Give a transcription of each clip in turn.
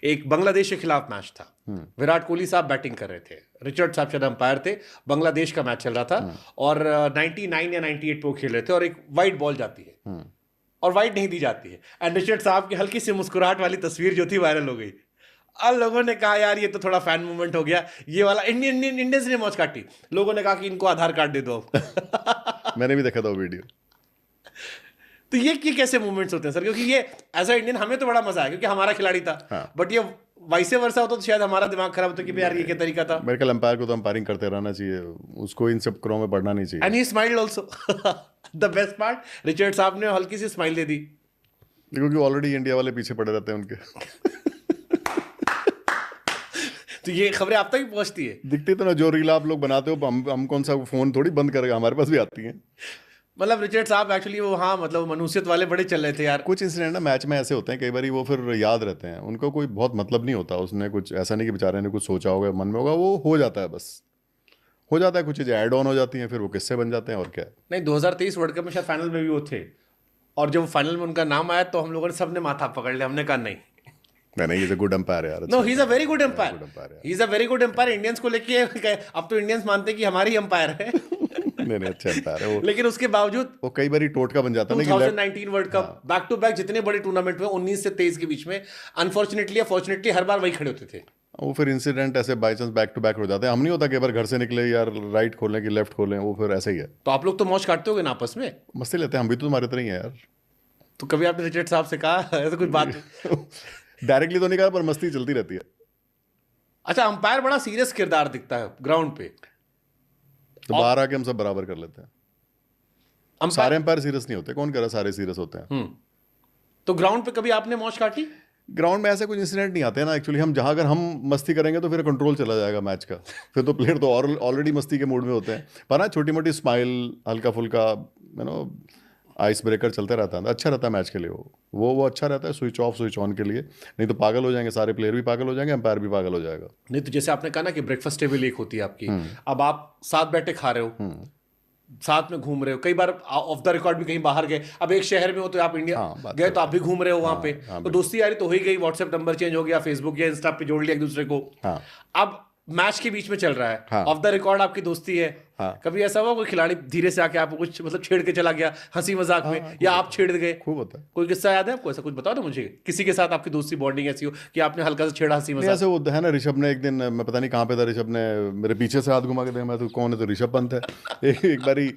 एक बांग्लादेश के खिलाफ मैच था, विराट कोहली साहब बैटिंग कर रहे थे, रिचर्ड साहब शायद अंपायर थे, बांग्लादेश का मैच चल रहा था और 99 या 98 पे वो खेल रहे थे और एक वाइट बॉल जाती है और वाइट नहीं दी जाती है एंड रिचर्ड साहब की हल्की सी मुस्कुराहट वाली तस्वीर जो थी वायरल हो गई। अब लोगों ने कहा यार ये तो थोड़ा फैन मूवमेंट हो गया, ये वाला इंडियंस ने मौज काटी। लोगों ने कहा कि इनको आधार कार्ड दे दो मैंने भी देखा था वो वीडियो। तो ये कैसे मूवमेंट्स होते हैं सर? क्योंकि ये एज अ इंडियन हमें तो बड़ा मजा आया क्योंकि हमारा खिलाड़ी था, बट ये वाइसे वर्सा होता तो शायद हमारा दिमाग खराब होता कि यार ये क्या तरीका था। मेरे ख्याल अंपायर को तो अंपायरिंग करते रहना चाहिए, उसको इन सब क्रॉ में पढ़ना नहीं चाहिए। And he smiled also the best part, Richard साहब ने हल्की सी स्माइल दे दी क्योंकि ऑलरेडी इंडिया वाले पीछे पड़े रहते हैं उनके। तो ये खबरें आप तक ही पहुंचती है। दिखती तो ना, जो रील आप लोग बनाते हो, हम कौन सा फोन थोड़ी बंद करेगा, हमारे पास भी आती हैं। मतलब रिचर्ड साहब एक्चुअली वो हाँ मतलब मनुष्यत वाले बड़े चल रहे थे यार। कुछ इंसिडेंट ना मैच में ऐसे होते हैं कई बार, वो फिर याद रहते हैं, उनको कोई बहुत मतलब नहीं होता, उसने कुछ ऐसा नहीं कि बेचारे ने कुछ सोचा होगा मन में होगा, वो हो जाता है, बस हो जाता है, कुछ चीज़ें ऐड ऑन हो जाती हैं, फिर वो किस्से बन जाते हैं और क्या है। नहीं 2023 वर्ल्ड कप में शायद फाइनल में भी वो थे और जब फाइनल में उनका नाम आया तो हम लोगों ने सबने माथा पकड़ लिया, हमने कहा नहीं नहीं, इज अ गुड एम्पायर यार। No he is a very good umpire, he is a very good umpire. Indians को लेके अब तो इंडियंस मानते हैं कि हमारी एम्पायर है नहीं अच्छा एम्पायर है वो, लेकिन उसके बावजूद वो कई बार टोटका बन जाता है। 2019 world cup back to back जितने बड़े टूर्नामेंट में 19 से 23 के बीच में अनफॉर्चुनेटली या फॉर्चुनेटली हर बार वही खड़े होते थे। वो फिर इंसिडेंट ऐसे by chance back to back हो जाते हैं। हम नहीं होता कि बार घर से निकले यार राइट खोलें कि लेफ्ट खोलें, वो फिर ऐसे ही है। तो आप लोग तो मौज काटते होगे ना आपस में? मस्ती लेते हैं हम भी, तो हमारे तरह ही है यार। तो कभी आपने रिचर्ड साहब से कहा ऐसा कुछ बात? डायरेक्टली तो नहीं कहा, पर मस्ती चलती रहती है। अच्छा, अंपायर बड़ा सीरियस किरदार दिखता है ग्राउंड पे, तो बाहर आके हम सब बराबर कर लेते हैं। सारे अंपायर सीरियस नहीं होते, कौन कह रहा सारे सीरियस होते हैं। तो ग्राउंड पे कभी आपने मौज काटी? ग्राउंड में ऐसे कुछ इंसिडेंट नहीं आते हैं ना एक्चुअली। हम जहाँ अगर हम मस्ती करेंगे तो फिर कंट्रोल चला जाएगा मैच का, फिर तो प्लेयर तो ऑलरेडी मस्ती के मूड में होते हैं। पर ना छोटी मोटी स्माइल, हल्का फुल्का आइस ब्रेकर चलते रहता है, अच्छा रहता है मैच के लिए। वो अच्छा रहता है, स्विच ऑफ स्विच ऑन के लिए। नहीं तो पागल हो जाएंगे, सारे प्लेयर भी पागल हो जाएंगे, अंपायर भी पागल हो जाएगा। नहीं तो जैसे आपने कहा ना कि ब्रेकफास्ट टेबल एक होती है आपकी, अब आप साथ बैठे खा रहे हो, साथ में घूम रहे हो, कई बार ऑफ द रिकॉर्ड भी कहीं बाहर गए, अब एक शहर में हो तो आप इंडिया गए तो आप भी घूम रहे हो वहां पे, तो दोस्ती यारी तो हो ही गई, व्हाट्सएप नंबर चेंज हो गया, फेसबुक या इंस्टा पे जोड़ लिया एक दूसरे को। अब मैच के बीच में चल रहा है, ऑफ द रिकॉर्ड आपकी दोस्ती है, कभी ऐसा हुआ कोई खिलाड़ी धीरे से आके आपको कुछ मतलब छेड़ के चला गया हंसी मजाक में, या आप छेड़ गए? खूब होता है। कोई किस्सा याद है आपको ऐसा? कुछ बताओ ना मुझे, किसी के साथ आपकी दोस्ती बॉन्डिंग ऐसी हो कि आपने हल्का सा छेड़ा हंसी मजाक। ऐसे वो है ना, ऋषभ ने एक दिन, मैं पता नहीं कहाँ पे था, ऋषभ ने मेरे पीछे से हाथ घुमा के देखा, मैं तो कौन है, तो ऋषभ पंत है। एक बारी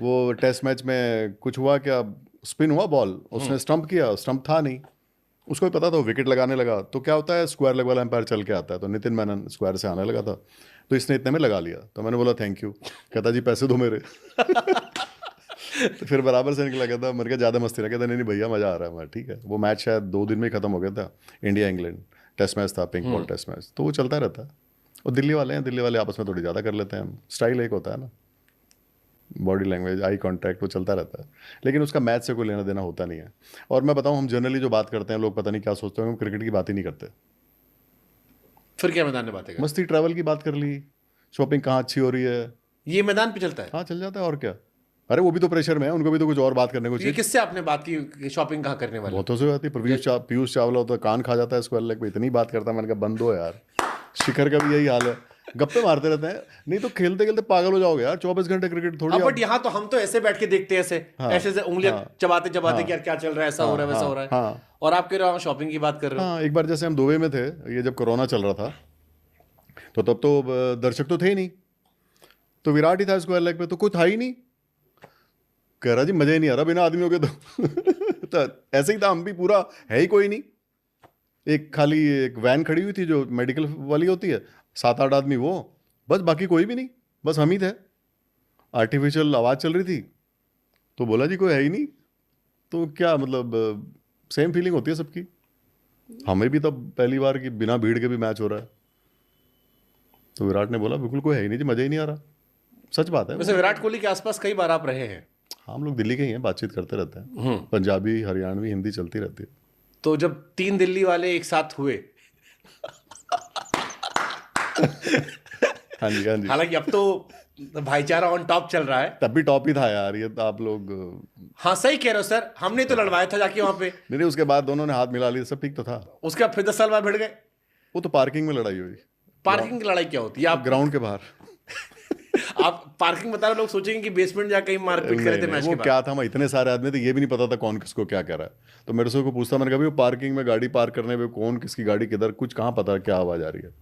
वो टेस्ट मैच में कुछ हुआ, क्या स्पिन हुआ बॉल, उसने स्टंप किया, स्टंप था नहीं, उसको भी पता था, विकेट लगाने लगा। तो क्या होता है, स्क्वायर लेग वाला एम्पायर चल के आता है, तो नितिन मैनन स्क्वायर से आने लगा था, तो इसने इतने में लगा लिया। तो मैंने बोला थैंक यू, कहता जी पैसे दो मेरे। तो फिर बराबर से निकला, कहता मेरे को ज़्यादा मस्ती ना, कहता नहीं भैया मज़ा आ रहा है। मैं ठीक है। वो मैच शायद 2 दिन में ही खत्म हो गया था, इंडिया इंग्लैंड टेस्ट मैच था, पिंक बॉल टेस्ट मैच, तो वो चलता रहता है। और दिल्ली वाले हैं, दिल्ली वाले आपस में थोड़ी ज़्यादा कर लेते हैं, स्टाइल एक होता है ना, बॉडी लैंग्वेज, आई कांटेक्ट, वो चलता रहता है, लेकिन उसका मैच से कोई लेना देना होता नहीं है। और मैं बताऊं, हम जनरली जो बात करते हैं, लोग पता नहीं क्या सोचते हैं, हम क्रिकेट की बात ही नहीं करते। फिर क्या मैदान में बातें करते? मस्ती, ट्रैवल की बात कर ली, शॉपिंग कहाँ अच्छी हो रही है, ये मैदान पे चलता है। हाँ चल जाता है, और क्या। अरे वो भी तो प्रेशर में है, उनको भी तो कुछ और बात करने को चाहिए। किससे आपने बात की शॉपिंग कहाँ करने वाले? बहुतों से होती है। पीयूष चावला होता है, कान खा जाता है स्क्वायर लेग पे, इतनी बात करता है, मैंने कहा बंद हो यार। शिखर का भी यही हाल है, गप्पे मारते रहते हैं, नहीं तो खेलते खेलते पागल हो जाओगे यार। 24 घंटे क्रिकेट थोड़ी। बट यहाँ तो हम तो ऐसे बैठ के देखते हैं, ऐसे ऐसे से उंगलियां चबाते चबाते कि यार क्या चल रहा है, ऐसा हो रहा है, वैसा हो रहा है। और आप कह रहे हो शॉपिंग की बात कर रहे हो। हाँ, एक बार जैसे हम दुबई में थे, ये जब कोरोना चल रहा था, तो तब तो दर्शक तो थे ही नहीं, तो विराट ही था स्क्वायर लेग पे, तो कोई था ही नहीं। कह रहा जी मजा ही नहीं आ रहा बिना आदमियों के। तो ऐसे ही था, हम भी, पूरा है ही कोई नहीं। एक खाली एक वैन खड़ी हुई थी जो मेडिकल वाली होती है, 7-8 आदमी, वो बस, बाकी कोई भी नहीं, बस हम ही थे। आर्टिफिशियल आवाज़ चल रही थी, तो बोला जी कोई है ही नहीं। तो क्या मतलब, सेम फीलिंग होती है सबकी। हमें भी तब पहली बार कि बिना भीड़ के भी मैच हो रहा है, तो विराट ने बोला बिल्कुल कोई है ही नहीं जी, मजा ही नहीं आ रहा। सच बात है। वैसे विराट कोहली के आसपास कई बार आप रहे हैं। हम लोग दिल्ली के ही हैं, बातचीत करते रहते हैं, पंजाबी, हरियाणवी, हिंदी चलती रहती है। तो जब 3 दिल्ली वाले एक साथ हुए हाँ जी, हाँ जी। हालांकि अब तो भाईचारा ऑन टॉप चल रहा है, तब भी टॉप ही था यार, ये तो आप लोग। हाँ सही कह रहे हो सर, हमने तो लड़वाया था जाके वहां पे। नहीं, उसके बाद दोनों ने हाथ मिला लिया, सब ठीक तो था। उसके बाद फिर 10 साल बाद भिड़ गए। वो तो पार्किंग में लड़ाई हुई, पार्किंग की लड़ाई क्या होती है? आप ग्राउंड के बाहर। आप पार्किंग बता रहे, लोग सोचेंगे कि बेसमेंट जाके कहीं मारपीट करे थे मैच के वो बाद। क्या था, मैं इतने सारे आदमी थे, ये भी नहीं पता था कौन किसको क्या कह रहा है। तो मेरे से को पूछता, मैंने कहा वो पार्किंग में गाड़ी पार्क करने पे कौन किसकी गाड़ी किधर, कुछ कहाँ पता क्या आवाज़ आ रही है।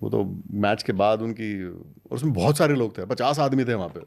वो तो मैच के बाद उनकी, और उसमें बहुत सारे लोग थे, 50 आदमी थे वहाँ पे।